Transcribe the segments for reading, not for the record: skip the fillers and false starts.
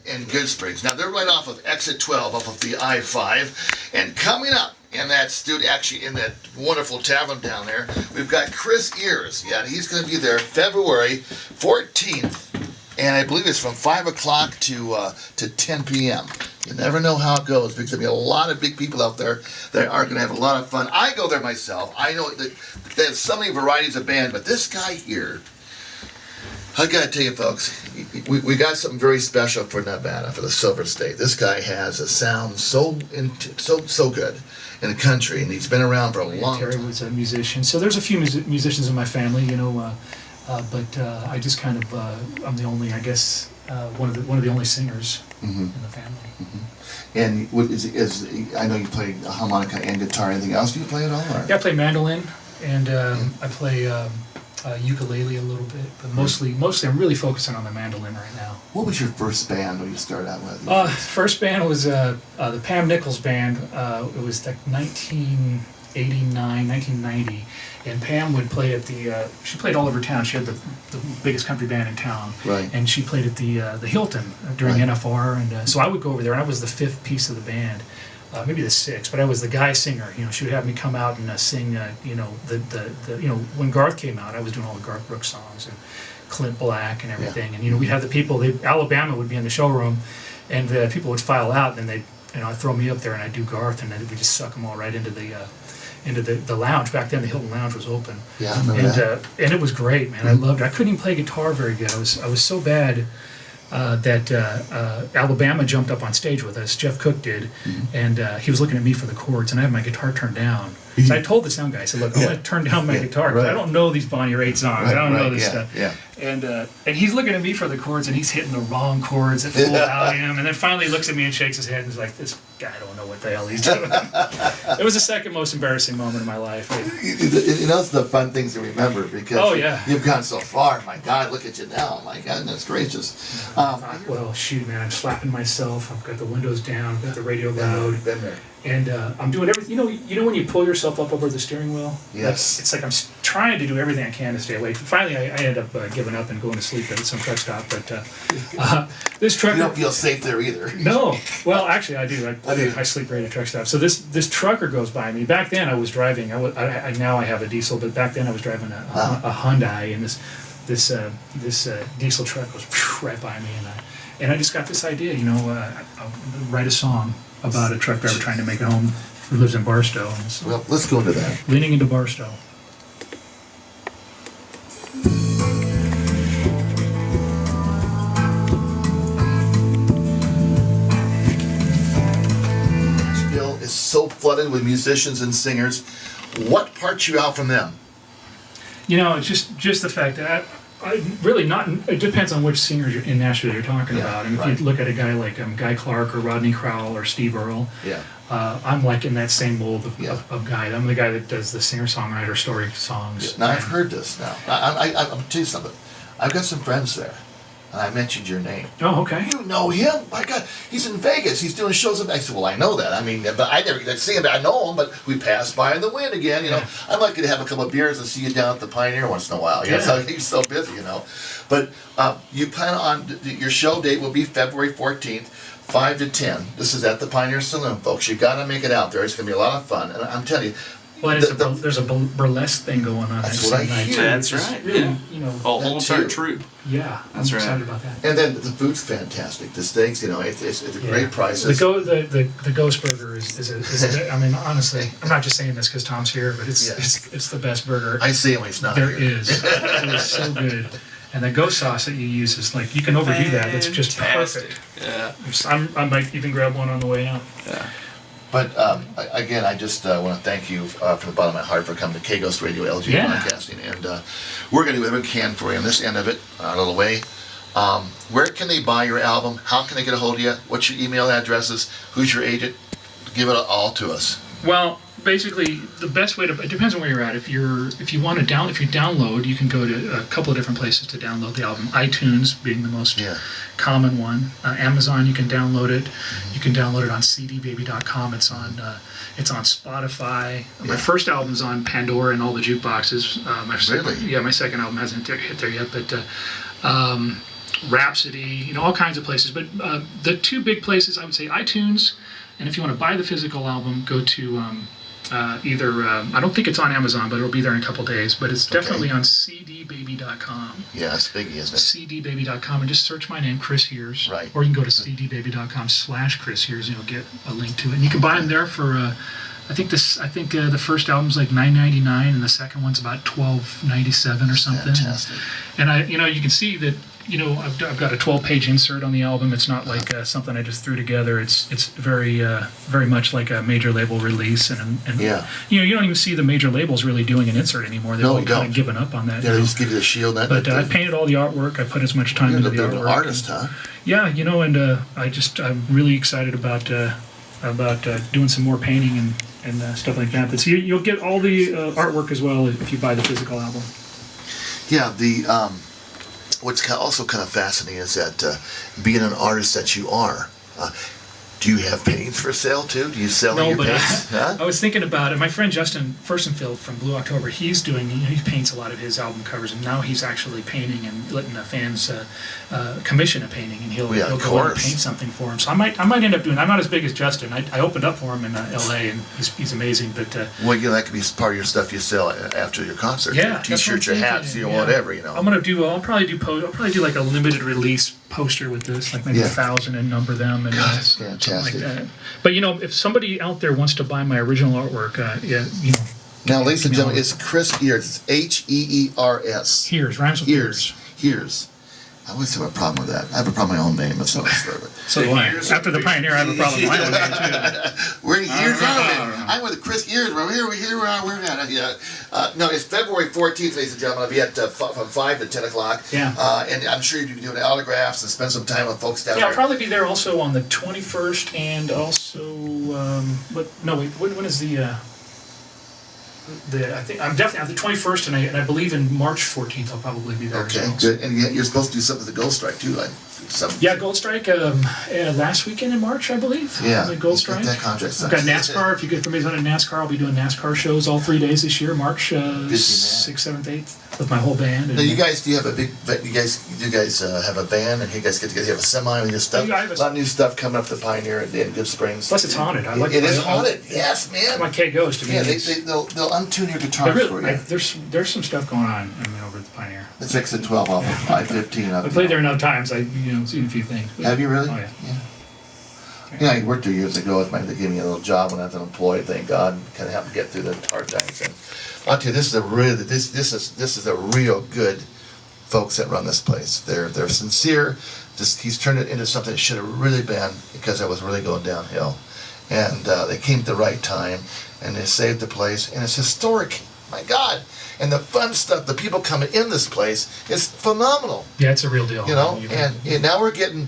in Goodsprings. Now, they're right off of exit 12, off of the I-5. And coming up in that studio, actually in that wonderful tavern down there, we've got Chris Heers. Yeah, he's going to be there February 14th. And I believe it's from 5 o'clock to 10 p.m. You never know how it goes because there'll be a lot of big people out there that are going to have a lot of fun. I go there myself. I know that there's so many varieties of band, but this guy here, I got to tell you, folks, we got something very special for Nevada, for the Silver State. This guy has a sound so good in the country, and he's been around for a long time. Terry was a musician. So there's a few musicians in my family, you know, but I just kind of I'm the only, I guess, one of the only singers in the family. And what is I know you play a harmonica and guitar. Anything else do you play at all? Or? Yeah, I play mandolin, and I play ukulele a little bit, but mostly I'm really focusing on the mandolin right now. What was your first band when you started out with? First band was the Pam Nichols band. It was like 1989, 1990. And Pam would play at the, she played all over town. She had the biggest country band in town. Right. And she played at the Hilton during NFR. And so I would go over there, and I was the fifth piece of the band, maybe the sixth, but I was the guy singer. You know, she would have me come out and sing, you know, when Garth came out, I was doing all the Garth Brooks songs and Clint Black and everything. Yeah. And, you know, we'd have the people, Alabama would be in the showroom, and the people would file out, and then I'd throw me up there, and I'd do Garth, and then we'd just suck them all right into the lounge. Back then the Hilton Lounge was open. Yeah, I remember that. And it was great, man. I loved it. I couldn't even play guitar very good. I was so bad that Alabama jumped up on stage with us. Jeff Cook did, and he was looking at me for the chords, and I had my guitar turned down. So I told the sound guy, I said, "Look, I'm going to turn down my guitar because I don't know these Bonnie Raitt songs. I don't know this stuff." Yeah. And he's looking at me for the chords, and he's hitting the wrong chords at full volume. And then finally he looks at me and shakes his head and is like, "This guy don't know what the hell he's doing." It was the second most embarrassing moment of my life. You know, it's the fun things to remember because you've gone so far. My God, look at you now. My goodness gracious. Well, shoot, man, I'm slapping myself. I've got the windows down, I've got the radio loud. Been there. And I'm doing everything. You know when you pull yourself up over the steering wheel? Yes. It's like I'm trying to do everything I can to stay awake. Finally, I ended up giving up and going to sleep at some truck stop. But this trucker... You don't feel safe there either. No. Well, actually, I do. I sleep right at a truck stop. So this trucker goes by me. Back then, I was driving. Now I have a diesel, but back then I was driving a Hyundai, and this diesel truck goes right by me, and I just got this idea. You know, I'll write a song about a truck driver trying to make it home who lives in Barstow. So well, let's go into that. Leaning into Barstow. Nashville is so flooded with musicians and singers. What parts you out from them? You know, it's just the fact that really not. It depends on which singer in Nashville you're talking about. And if you look at a guy like Guy Clark or Rodney Crowell or Steve Earle, I'm like in that same mold of guy. I'm the guy that does the singer-songwriter story songs. Yeah. Now I've heard this. Now I'm tell you something. I've got some friends there, and I mentioned your name. Oh, okay. You know him? My God, he's in Vegas. He's doing shows. I said, well, I know that. I mean, but I never get to see him. I know him, but we pass by in the wind again. You know, I'm lucky to have a couple of beers and see you down at the Pioneer once in a while. You know, so he's so busy, you know. But you plan on your show date will be February 14th, 5 to 10. This is at the Pioneer Saloon, folks. You got to make it out there. It's going to be a lot of fun, and I'm telling you. Well, there's a burlesque thing going on. That's what I hear. That's right. Really, you know, a whole entire troupe. Yeah, that's I'm right. excited about that. And then the food's fantastic. The steaks, you know, it's a great price. The Ghost Burger is I mean, honestly, I'm not just saying this because Tom's here, but it's the best burger. I see him when he's not there here. is. It is so good. And the ghost sauce that you use is like, you can overdo that. It's just perfect. Yeah. I might even grab one on the way out. Yeah. But again, I just want to thank you from the bottom of my heart for coming to K-Ghost Radio LG Podcasting. And we're going to do whatever we can for you on this end of it, a little way. Where can they buy your album? How can they get a hold of you? What's your email addresses? Who's your agent? Give it all to us. Well, basically, the best way to, it depends on where you're at. If you download, you can go to a couple of different places to download the album. iTunes being the most common one. Amazon, you can download it. You can download it on cdbaby.com. It's on Spotify. My first album's on Pandora and all the jukeboxes. My second album hasn't hit there yet, but Rhapsody, all kinds of places. But the two big places, I would say iTunes, and if you want to buy the physical album, go to either, I don't think it's on Amazon, but it'll be there in a couple days, but it's definitely on cdbaby.com. Yeah, it's biggie, isn't it? cdbaby.com, and just search my name, Chris Heers. Right. Or you can go to cdbaby.com/Chris Heers, and you'll get a link to it. And you can buy them there for, I think the first album's like $9.99, and the second one's about $12.97 or something. Fantastic. And you can see that, I've got a 12-page insert on the album. It's not like something I just threw together. It's very very much like a major label release, and Yeah. you don't even see the major labels really doing an insert anymore. They've No, really kind don't. of given up on that. Yeah, they just give you the shield. But I painted all the artwork. I put as much time You're into a the big artwork. artist, huh? Yeah, and I'm really excited about doing some more painting and stuff like that. But so you'll get all the artwork as well if you buy the physical album. Yeah, what's also kind of fascinating is that being an artist that you are, do you have paintings for sale too? Do you sell your paintings? Huh? I was thinking about it. My friend Justin Furstenfeld from Blue October, he paints a lot of his album covers, and now he's actually painting and letting the fans commission a painting, and he'll go in and paint something for him. So I might end up doing. I'm not as big as Justin. I opened up for him in L.A. and he's amazing. But Well, that could be part of your stuff you sell after your concert. yeah, Your T-shirts, your hats, whatever. I'm gonna do. I'll probably do like a limited release poster with this, like maybe 1,000 and number them, and God, that's something fantastic. like that. But if somebody out there wants to buy my original artwork, Now, ladies and gentlemen, it's Chris Heers. It's Heers. Heers rhymes with ears. Heers. I always have a problem with that. I have a problem with my own name. That's not fair. So do I. After the Pioneer, I have a problem with my own name too. We're in Heers. I'm with Chris Heers. We're here. We're at. Yeah. No, it's February 14th, ladies and gentlemen. I'll be at from 5 to 10 o'clock. Yeah. And I'm sure you'll be doing autographs and spend some time with folks down Yeah, there. I'll probably be there also on the 21st, and also when is the I think I'm definitely on the 21st, and I believe in March 14th I'll probably be there. Okay, as well. good. And you're supposed to do something with the Gold Strike too, like something. Yeah, Gold Strike last weekend in March, I believe. Yeah. The Gold Get Strike. that contract I've got signed. NASCAR. If you get familiar with NASCAR, I'll be doing NASCAR shows all 3 days this year, March man. 6th, 7th, 8th, with my whole band. And, Now, you guys, do you have a big? You guys have a van, and you guys get together. You have a semi with your stuff. Yeah, I have a lot of new stuff coming up to Pioneer in Good Springs. plus, it's haunted. I like It is haunted. Yes, man. My K Ghost. I mean, Yeah, it's- they'll untune your guitar for really, you. there's some stuff going on over at the Pioneer. It's 6 and 12 off of I-15. I played there enough times. Seen a few things. Have you really? Oh yeah. Yeah, I worked 2 years ago. They gave me a little job when I was unemployed. Thank God, kind of helped me get through the hard times. And I'll tell you, this is a real good folks that run this place. They're sincere. He's turned it into something it should have really been, because I was really going downhill. And they came at the right time, and they saved the place. And it's historic. My God. And the fun stuff, the people coming in this place is phenomenal. Yeah, it's a real deal. And now we're getting,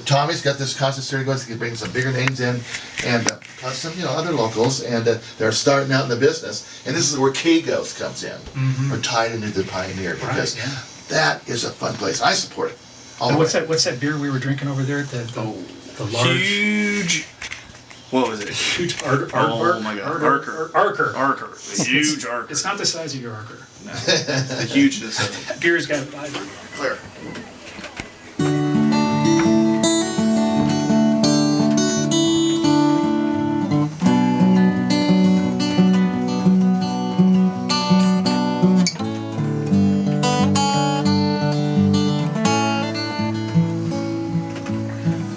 Tommy's got this concert series going, so he can bring some bigger names in, and plus some, other locals, and they're starting out in the business. And this is where K-Ghost comes in. Mm-hmm. We're tied into the Pioneer, because that is a fun place. I support it. All And the what's way. that? What's that beer we were drinking over there? The large, Huge. What was it? huge Oh my God. Arker. Arker. A huge Arker. It's not the size of your Arker. No. The hugeness of it. That beer's got. Clear.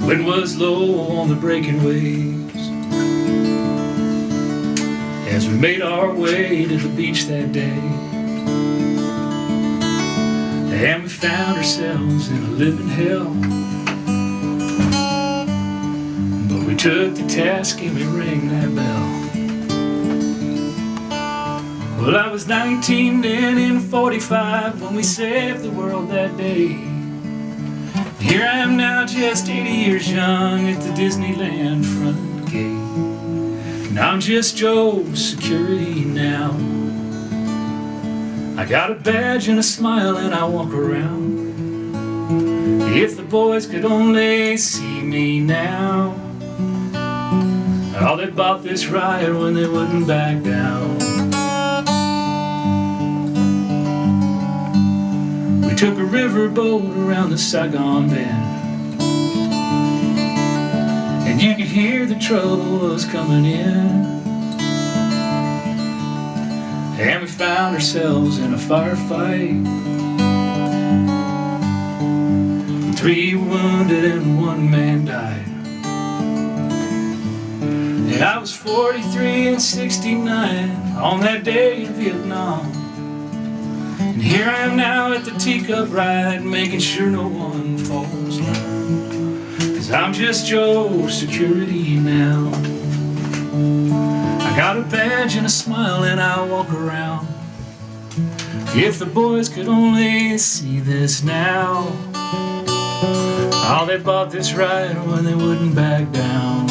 Wind was low on the breaking waves as we made our way to the beach that day, and we found ourselves in a living hell. But we took the task and we rang that bell. Well, I was 19 then in 45 when we saved the world that day. Here I am now, just 80 years young, at the Disneyland front gate. And I'm just Joe's security now. I got a badge and a smile and I walk around. If the boys could only see me now. Oh, they bought this riot when they wouldn't back down. We took a riverboat around the Saigon Bend, and you could hear the trouble was coming in. And we found ourselves in a firefight, 3 wounded and 1 man died. And I was 43 and 69 on that day in Vietnam. And here I am now at the teacup ride, making sure no one falls down, 'cause I'm just Joe's security now. I got a badge and a smile and I walk around. If the boys could only see this now. Oh, they bought this ride when they wouldn't back down.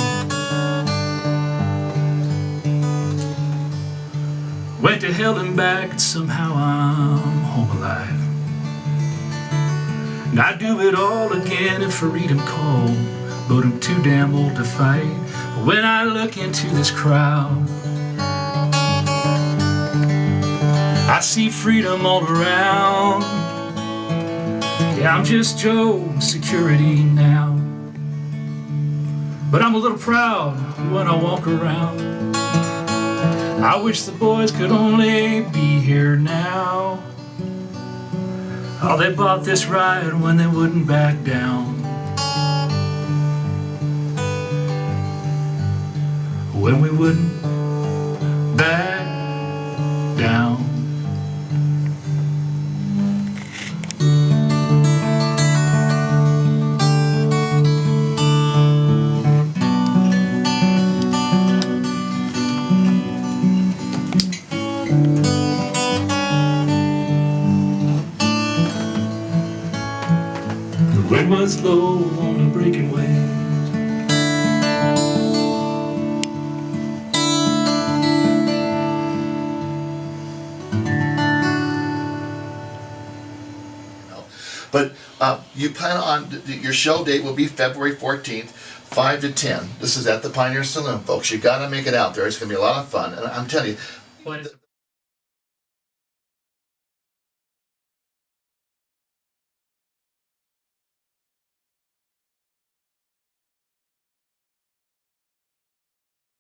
Went to hell and back, and somehow I'm home alive. And I'd do it all again if freedom called, but I'm too damn old to fight. But when I look into this crowd, I see freedom all around. Yeah, I'm just Joe's security now. But I'm a little proud when I walk around. I wish the boys could only be here now. Oh, they bought this ride when they wouldn't back down. When we wouldn't back down. The wind was low on the breaking waves. But you plan on, your show date will be February 14th, 5 to 10. This is at the Pioneer Saloon, folks. You got to make it out there. It's going to be a lot of fun. And I'm telling you,